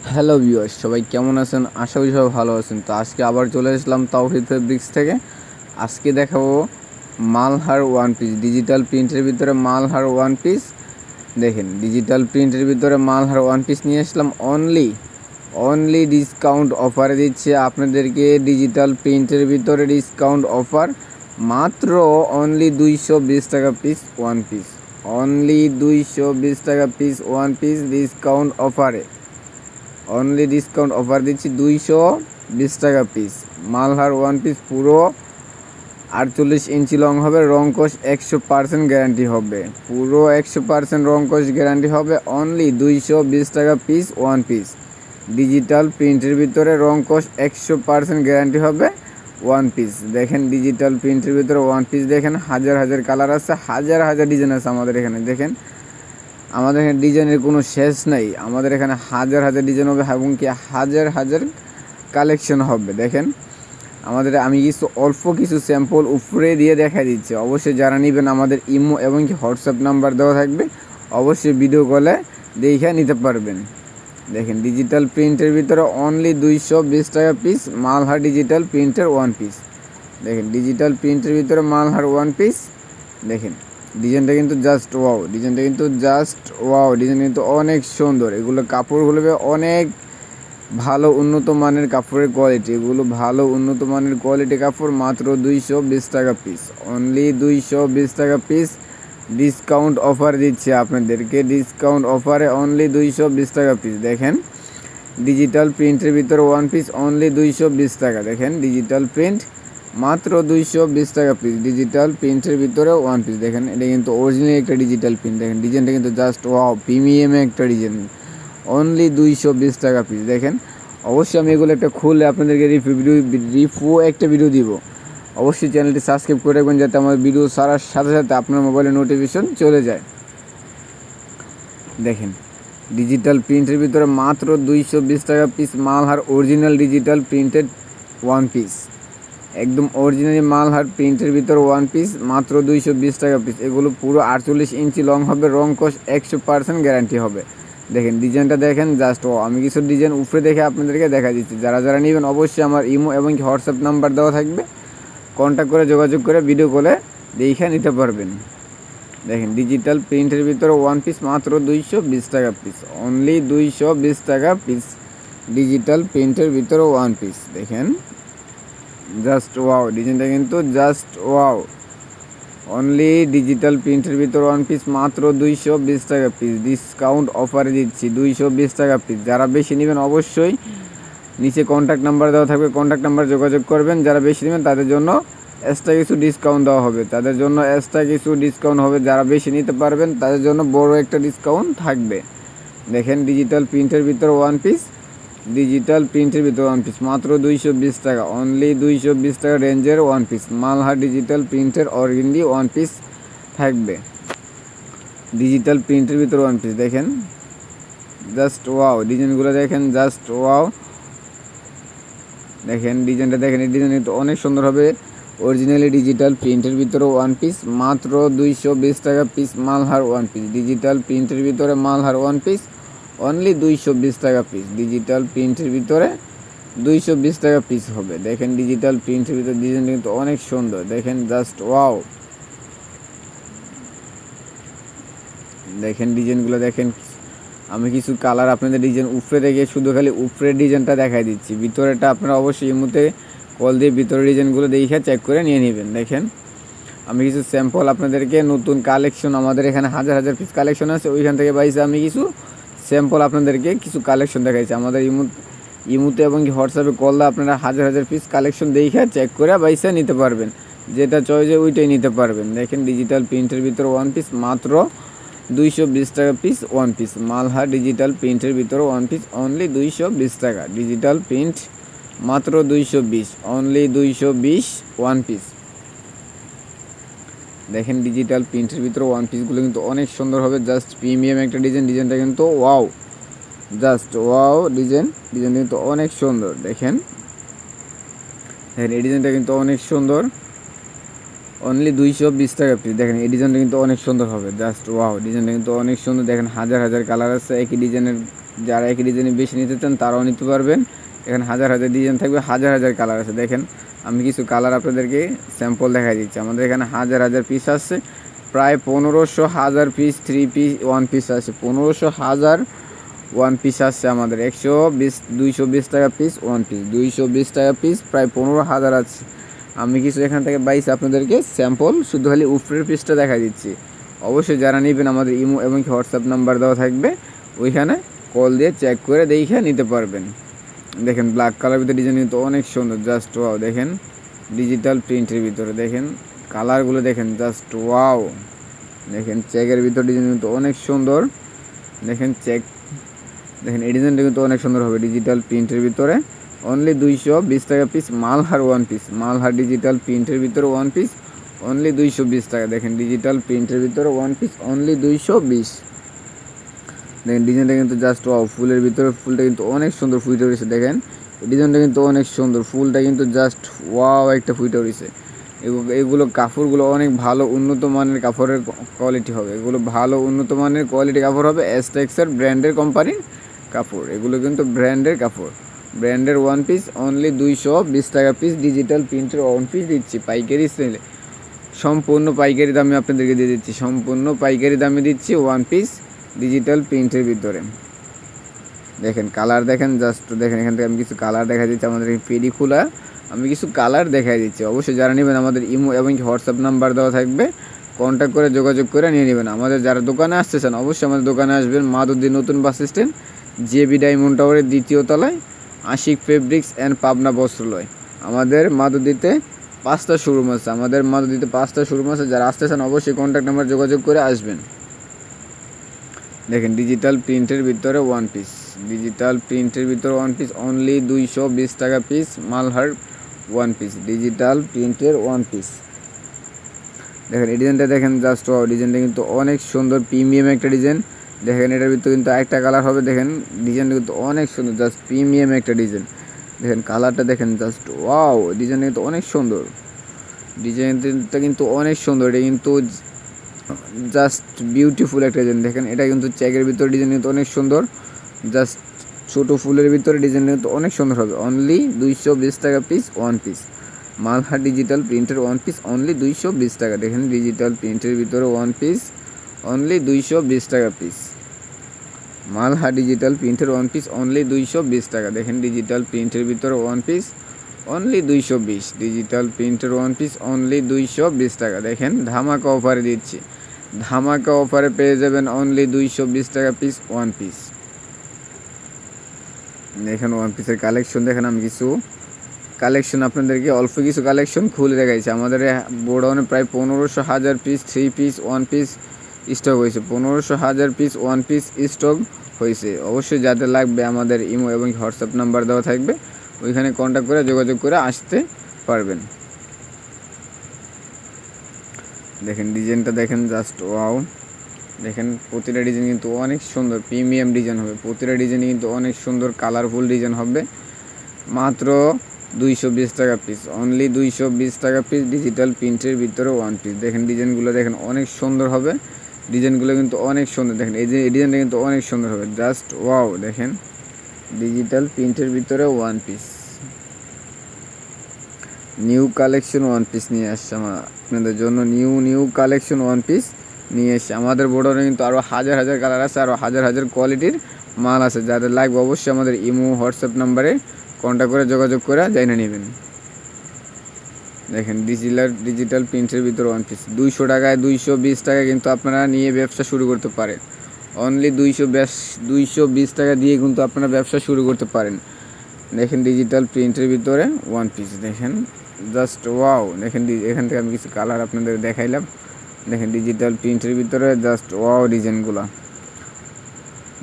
Hello viewers, সবাই কেমন আছেন? আশা করি সবাই ভালো আছেন। তো আজকে আবার চলে আসলাম তাওহীদ ফেব্রিক্স থেকে। আজকে দেখাবো মালহার ওয়ান পিস, ডিজিটাল প্রিন্টের ভিতরে মালহার ওয়ান পিস। দেখেন, ডিজিটাল প্রিন্টের ভিতরে মালহার ওয়ান পিস নিয়ে আসলাম অনলি ডিসকাউন্ট অফারে দিচ্ছে আপনাদেরকে। ডিজিটাল প্রিন্টের ভিতরে ডিসকাউন্ট অফার মাত্র অনলি 220 টাকা পিস ওয়ান পিস। অনলি 220 টাকা পিস ওয়ান পিস ডিসকাউন্ট অফারে। অনলি ডিসকাউন্ট অফার দিচ্ছি 220 টাকা পিস। মালহার ওয়ান পিস পুরো 48 ইঞ্চি লং হবে, রং কোশ 100% গ্যারান্টি হবে। পুরো 100% রং কোশ গ্যারান্টি হবে। অনলি 220 টাকা পিস ওয়ান পিস। ডিজিটাল প্রিন্টের ভিতরে রং কোশ 100% গ্যারান্টি হবে ওয়ান পিস। দেখেন, ডিজিটাল প্রিন্টের ভিতরে ওয়ান পিস দেখেন, হাজার হাজার কালার আছে, হাজার হাজার ডিজাইন আছে আমাদের এখানে। দেখেন, আমাদের এখানে ডিজাইনের কোনো শেষ নাই। আমাদের এখানে হাজার হাজার ডিজাইন হবে এবং কি হাজার হাজার কালেকশন হবে। দেখেন, আমি অল্প কিছু স্যাম্পল উপরে দিয়ে দেখা দিচ্ছি। অবশ্যই যারা নেবেন আমাদের ইমো এবং কি হোয়াটসঅ্যাপ নাম্বার দেওয়া থাকবে, অবশ্যই ভিডিও কলে দেখে নিতে পারবেন। দেখেন, ডিজিটাল প্রিন্টের ভিতরে অনলি 220 টাকা পিস মালহার ডিজিটাল প্রিন্টের ওয়ান পিস। দেখেন, ডিজিটাল প্রিন্টের ভিতরে মালহার ওয়ান পিস। দেখেন, ডিজাইনটা কিন্তু জাস্ট ওয়াও, ডিজাইন কিন্তু অনেক সুন্দর। এগুলো কাপড়গুলো অনেক ভালো উন্নত মানের কাপড়ের কোয়ালিটি। এগুলো ভালো উন্নত মানের কোয়ালিটি কাপড়। মাত্র 220 টাকা পিস, অনলি 220 টাকা পিস ডিসকাউন্ট অফার দিচ্ছে আপনাদেরকে। ডিসকাউন্ট অফারে অনলি 220 টাকা পিস। দেখেন, ডিজিটাল প্রিন্টের ভিতরে ওয়ান পিস অনলি 220 টাকা। দেখেন, ডিজিটাল প্রিন্ট মাত্র 220 টাকা পিস। ডিজিটাল প্রিন্টের ভিতরে ওয়ান পিস। দেখেন, এটা কিন্তু অরিজিনাল একটা ডিজিটাল প্রিন্ট। দেখেন, ডিজাইনটা কিন্তু জাস্ট ওয়াও, প্রিমিয়ামে একটা ডিজাইন। অনলি 220 টাকা পিস। দেখেন, অবশ্যই আমি এগুলো একটা খুলে আপনাদেরকে রিভিউ একটা ভিডিও দিব। অবশ্যই চ্যানেলটি সাবস্ক্রাইব করে রাখবেন যাতে আমার ভিডিও ছাড়ার সাথে সাথে আপনার মোবাইলে নোটিফিকেশন চলে যায়। দেখেন, ডিজিটাল প্রিন্টের ভিতরে মাত্র 220 টাকা piece Malhar original digital printed one piece. একদম অরিজিনালি মালহার প্রিন্টের ভিতর ওয়ান পিস মাত্র 220 টাকা পিস। এগুলো পুরো 48 ইঞ্চি লং হবে, রং কোশ 100% গ্যারান্টি হবে। দেখেন, ডিজাইনটা দেখেন জাস্ট ও। আমি কিছু ডিজাইন উপরে দেখে আপনাদেরকে দেখা দিচ্ছি। যারা যারা নেবেন অবশ্যই আমার ইমো এবং হোয়াটসঅ্যাপ নাম্বার দেওয়া থাকবে, কন্ট্যাক্ট করে যোগাযোগ করে ভিডিও কলে দেখে নিতে পারবেন। দেখেন, ডিজিটাল প্রিন্টের ভিতরে ওয়ান পিস মাত্র 220 টাকা পিস, অনলি 220 টাকা পিস ডিজিটাল প্রিন্টের ভিতরে ওয়ান পিস। দেখেন, জাস্ট ওয়াও, ডিজাইনটা কিন্তু জাস্ট ওয়াও। অনলি ডিজিটাল প্রিন্টের ভিতর ওয়ান পিস মাত্র 220 টাকা পিস ডিসকাউন্ট অফারে দিচ্ছি। 220 টাকা পিস। যারা বেশি নেবেন অবশ্যই নিচে কন্ট্যাক্ট নাম্বার দেওয়া থাকবে, কন্ট্যাক্ট নাম্বার যোগাযোগ করবেন। যারা বেশি নেবেন তাদের জন্য এক্সট্রা কিছু ডিসকাউন্ট দেওয়া হবে, যারা বেশি নিতে পারবেন তাদের জন্য বড় একটা ডিসকাউন্ট থাকবে। দেখেন, ডিজিটাল প্রিন্টের ভিতর ওয়ান পিস, মাত্র 220 টাকা, অনলি 220 টাকা রেঞ্জের ওয়ান পিস মালহার ডিজিটাল প্রিন্টের অর্গেন্ডি ওয়ান পিস থাকবে। ডিজিটাল প্রিন্টের ভিতর ওয়ান পিস। দেখেন, জাস্ট ওয়াও, ডিজাইনগুলো দেখেন জাস্ট ওয়াও। দেখেন, ডিজাইনটা দেখেন, এই ডিজাইন কিন্তু অনেক সুন্দর হবে। অরিজিনালি ডিজিটাল প্রিন্টের ভিতরে ওয়ান পিস মাত্র 220 টাকা piece Malhar one piece. Digital প্রিন্টের ভিতরে মালহার ওয়ান পিস অনলি 220 টাকা পিস। ডিজিটাল প্রিন্টের ভিতরে 220 টাকা পিস হবে। দেখেন, ডিজিটাল প্রিন্টের ভিতরে ডিজাইন কিন্তু অনেক সুন্দর। দেখেন, জাস্ট ওয়াও। দেখেন, ডিজাইনগুলো দেখেন। আমি কিছু কালার আপনাদের ডিজাইন উপরে দেখে শুধু খালি উপরের ডিজাইনটা দেখাই দিচ্ছি। ভিতরেটা আপনারা অবশ্যই এই মুহূর্তে কল দিয়ে ভিতরের ডিজাইনগুলো দেখে চেক করে নিয়ে নেবেন। দেখেন, আমি কিছু স্যাম্পল আপনাদেরকে, নতুন কালেকশন আমাদের এখানে হাজার হাজার পিস কালেকশন আছে, ওইখান থেকে বাইসে আমি কিছু স্যাম্পল আপনাদেরকে কিছু কালেকশন দেখাইছি। আমাদের ইমুতে এবং হোয়াটসঅ্যাপে কল দিয়ে আপনারা হাজার হাজার পিস কালেকশন দেখে চেক করে বাইসে নিতে পারবেন। যেটা চয়েসে ওইটাই নিতে পারবেন। দেখেন, ডিজিটাল প্রিন্টের ভিতরে ওয়ান পিস মাত্র 220 টাকা piece one piece Malhar digital প্রিন্টের ভিতরে ওয়ান পিস অনলি 220 টাকা। ডিজিটাল প্রিন্ট মাত্র 220, অনলি 220 ওয়ান পিস। দেখেন, ডিজিটাল প্রিন্টের ভিতরে ওয়ান পিসগুলো কিন্তু অনেক সুন্দর হবে। জাস্ট প্রিমিয়াম একটা ডিজাইনটা কিন্তু ওয়াও, জাস্ট ওয়াও। ডিজাইন কিন্তু অনেক সুন্দর। দেখেন, এই ডিজাইনটা কিন্তু অনেক সুন্দর, অনলি 220 টাকা পিস। দেখেন, এই ডিজাইনটা কিন্তু অনেক সুন্দর হবে। জাস্ট ওয়াও, ডিজাইনটা কিন্তু অনেক সুন্দর। দেখেন, হাজার হাজার কালার আছে একই ডিজাইনের যারা একই ডিজাইনে বেশি নিতে চান তারাও নিতে পারবেন। এখানে হাজার হাজার ডিজাইন থাকবে, হাজার হাজার কালার আছে। দেখেন আমি কিছু কালার আপনাদেরকে স্যাম্পল দেখাই দিচ্ছি। আমাদের এখানে হাজার হাজার পিস আছে, প্রায় 1500 হাজার piece three piece one piece আছে, 1500 হাজার ওয়ান পিস আসছে আমাদের। 220 টাকা পিস ওয়ান পিস, 220 টাকা পিস, প্রায় 15,000 আছে। আমি কিছু এখান থেকে বাইস আপনাদেরকে স্যাম্পল শুধু খালি উপরের পিসটা দেখা দিচ্ছি। অবশ্যই যারা নেবেন আমাদের ইমো এবং হোয়াটসঅ্যাপ নাম্বার দেওয়া থাকবে, ওইখানে কল দিয়ে চেক করে দেখে নিতে পারবেন। দেখেন ব্ল্যাক কালার ভিতরে ডিজাইন কিন্তু অনেক সুন্দর, জাস্ট ওয়াও। দেখেন ডিজিটাল প্রিন্টের ভিতরে দেখেন কালারগুলো, দেখেন জাস্ট ওয়াও। দেখেন চেকের ভিতর ডিজাইন কিন্তু অনেক সুন্দর। দেখেন চেক, দেখেন এই ডিজাইনটা কিন্তু অনেক সুন্দর হবে ডিজিটাল প্রিন্টের ভিতরে। অনলি 220 টাকা piece Malhar one piece, Malhar digital প্রিন্টের ভিতরে ওয়ান পিস অনলি 220 টাকা। দেখেন ডিজিটাল প্রিন্টের ভিতরে ওয়ান পিস অনলি 220। দেখেন ডিজাইনটা কিন্তু জাস্ট ওয়াও, ফুলের ভিতরে ফুলটা কিন্তু অনেক সুন্দর ফুটে উঠেছে। দেখেন ডিজাইনটা কিন্তু অনেক সুন্দর, ফুলটা কিন্তু জাস্ট ওয়াও একটা ফুটে উঠেছে। এগুলো কাপড়গুলো অনেক ভালো উন্নত মানের কাপড়ের কোয়ালিটি হবে, এগুলো ভালো উন্নত মানের কোয়ালিটি কাপড় হবে। এসটেক্সের ব্র্যান্ডের কোম্পানির কাপড়, এগুলো কিন্তু ব্র্যান্ডের কাপড়। ব্র্যান্ডের ওয়ান পিস অনলি 220 টাকা পিস ডিজিটাল প্রিন্টের ওয়ান পিস দিচ্ছি পাইকারি সেলে, সম্পূর্ণ পাইকারি দামে আপনাদেরকে দিয়ে দিচ্ছি, সম্পূর্ণ পাইকারি দামে দিচ্ছি ওয়ান পিস ডিজিটাল প্রিন্টের ভিতরে। দেখেন কালার দেখেন জাস্ট, দেখেন এখান থেকে আমি কিছু কালার দেখা দিচ্ছি। আমাদের এই পিডি খোলা, আমি কিছু কালার দেখাই দিচ্ছি। অবশ্যই যারা নেবেন আমাদের ইমো এবং হোয়াটসঅ্যাপ নাম্বার দেওয়া থাকবে, কন্ট্যাক্ট করে যোগাযোগ করে নিয়ে নেবেন। আমাদের যারা দোকানে আসতে চান অবশ্যই আমাদের দোকানে আসবেন, মাধবদী নতুন বাস স্ট্যান্ড, জেবি ডায়মন্ড টাওয়ারের দ্বিতীয় তলায়, আশিক ফেব্রিক্স অ্যান্ড পাবনা বস্ত্রালয়। আমাদের মাধবদীতে 5টা শোরুম আছে, আমাদের মাধবদীতে 5টা শোরুম আছে। যারা আসতে চান অবশ্যই কন্ট্যাক্ট নাম্বার যোগাযোগ করে আসবেন। দেখেন ডিজিটাল প্রিন্টের ভিতরে ওয়ান পিস, ডিজিটাল প্রিন্টের ভিতরে ওয়ান পিস অনলি 220 টাকা piece Malhar one piece, digital প্রিন্টের ওয়ান পিস। দেখেন এই ডিজাইনটা দেখেন জাস্ট ওয়াও, ডিজাইনটা কিন্তু অনেক সুন্দর প্রিমিয়াম একটা ডিজাইন। দেখেন এটার ভিতরে কিন্তু আরেকটা কালার হবে। দেখেন ডিজাইনটা কিন্তু অনেক সুন্দর, জাস্ট প্রিমিয়াম একটা ডিজাইন। দেখেন কালারটা দেখেন জাস্ট ওয়াও, ডিজাইনটা কিন্তু অনেক সুন্দর, ডিজাইনটা কিন্তু অনেক সুন্দর। এটা কিন্তু জাস্ট বিউটিফুল একটা ডিজাইন। দেখেন এটা কিন্তু চেকের ভিতরে ডিজাইন কিন্তু অনেক সুন্দর, জাস্ট ছোটো ফুলের ভিতরে ডিজাইন কিন্তু অনেক সুন্দর হবে। অনলি 220 টাকা piece one piece Malhar digital প্রিন্টের ওয়ান পিস অনলি 220 টাকা। দেখেন ডিজিটাল প্রিন্টের ভিতরে ওয়ান পিস অনলি 220 টাকা পিস মালহার ডিজিটাল প্রিন্টের ওয়ান পিস অনলি 220 টাকা। দেখেন ডিজিটাল প্রিন্টের ভিতরে ওয়ান পিস অনলি 220, ডিজিটাল প্রিন্টের ওয়ান পিস অনলি 220 টাকা। দেখেন ধামাকা অফারে দিচ্ছি, ধামাকা অফারে পেয়ে যাবেন অনলি 220 টাকা পিস ওয়ান পিস। দেখেন ওয়ান পিসের কালেকশন দেখেন, আমি কিছু কালেকশন আপনাদেরকে অল্প কিছু কালেকশন খুলে দেখাইছি। আমাদের গোডাউনে প্রায় 1500 হাজার piece three piece one piece stock হয়েছে, 1500 হাজার পিস ওয়ান পিস স্টক হয়েছে। অবশ্যই যাদের লাগবে আমাদের ইমো এবং হোয়াটসঅ্যাপ নাম্বার দেওয়া থাকবে, ওইখানে কন্ট্যাক্ট করে যোগাযোগ করে আসতে পারবেন। দেখেন ডিজাইনটা দেখেন জাস্ট ওয়াও। দেখেন প্রতিটা ডিজাইন কিন্তু অনেক সুন্দর প্রিমিয়াম ডিজাইন হবে, প্রতিটা ডিজাইন কিন্তু অনেক সুন্দর কালারফুল ডিজাইন হবে। মাত্র 220 টাকা পিস অনলি 220 টাকা পিস ডিজিটাল প্রিন্টের ভিতরে ওয়ান পিস। দেখেন ডিজাইনগুলো দেখেন অনেক সুন্দর হবে, ডিজাইনগুলো কিন্তু অনেক সুন্দর। দেখেন এই যে ডিজাইনটা কিন্তু অনেক সুন্দর হবে, জাস্ট ওয়াও। দেখেন ডিজিটাল প্রিন্টের ভিতরে one piece, new collection one piece নিয়ে আসছে আপনাদের জন্য, নিউ কালেকশন ওয়ান পিস নিয়ে এসছে। আমাদের বোর্ডারে কিন্তু আরও হাজার হাজার কালার আছে, আরও হাজার হাজার কোয়ালিটির মাল আছে। যাদের লাগবে অবশ্যই আমাদের ইমো হোয়াটসঅ্যাপ নাম্বারে কন্ট্যাক্ট করে যোগাযোগ করে জেনে নেবেন। দেখেন ডিজিটাল প্রিন্টের ভিতরে ওয়ান পিস 200 টাকায় 220 টাকা কিন্তু আপনারা নিয়ে ব্যবসা শুরু করতে পারেন। অনলি 220 টাকা দিয়ে কিন্তু আপনারা ব্যবসা শুরু করতে পারেন। দেখেন ডিজিটাল প্রিন্টের ভিতরে ওয়ান পিস, দেখেন জাস্ট ওয়াও। দেখেন এখান থেকে আমি কিছু কালার আপনাদের দেখাইলাম। দেখেন ডিজিটাল প্রিন্টের ভিতরে জাস্ট ওয়াও ডিজাইনগুলো।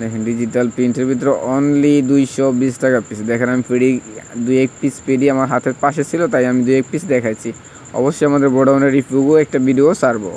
দেখেন ডিজিটাল প্রিন্টের ভিতরে অনলি 220 টাকা পিস। দেখেন আমি পিডি 2-1 পিস পিডি আমার হাতের পাশে ছিল, তাই আমি 2-1 পিস দেখাচ্ছি। অবশ্যই আমাদের গোডাউনের রিভিউ একটা ভিডিও ছাড়বো।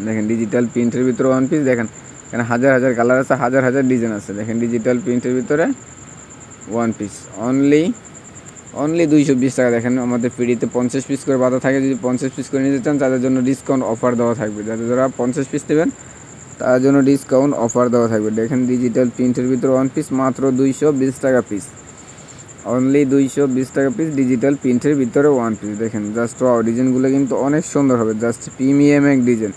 দেখেন ডিজিটাল প্রিন্টের ভিতরে ওয়ান পিস। দেখেন এখানে হাজার হাজার কালার আছে, হাজার হাজার ডিজাইন আছে। দেখেন ডিজিটাল প্রিন্টের ভিতরে ওয়ান পিস অনলি 220 টাকা। দেখেন আমাদের পিডিতে 50 পিস করে বাধা থাকে, যদি 50 পিস করে নিতে চান তাদের জন্য ডিসকাউন্ট অফার দেওয়া থাকবে। যারা 50 পিস নেবেন তার জন্য ডিসকাউন্ট অফার দেওয়া থাকবে। দেখেন ডিজিটাল প্রিন্টের ভিতরে ওয়ান পিস মাত্র 220 টাকা পিস, অনলি 220 টাকা পিস ডিজিটাল প্রিন্টের ভিতরে ওয়ান পিস। দেখেন জাস্ট ওয়াও, ডিজাইনগুলো কিন্তু অনেক সুন্দর হবে, জাস্ট প্রিমিয়াম এক ডিজাইন।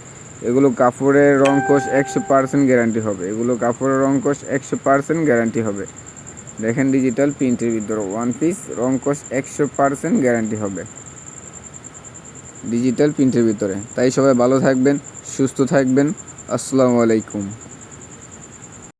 এগুলো কাপড়ের রংকশ 100% গ্যারান্টি হবে, এগুলো কাপড়ের রংকশ 100% গ্যারান্টি হবে। দেখেন ডিজিটাল প্রিন্টের ভিতরে ওয়ান পিস, রংকশ 100% গ্যারান্টি হবে ডিজিটাল প্রিন্টের ভিতরে। তাই সবাই ভালো থাকবেন, সুস্থ থাকবেন। আসসালামু আলাইকুম।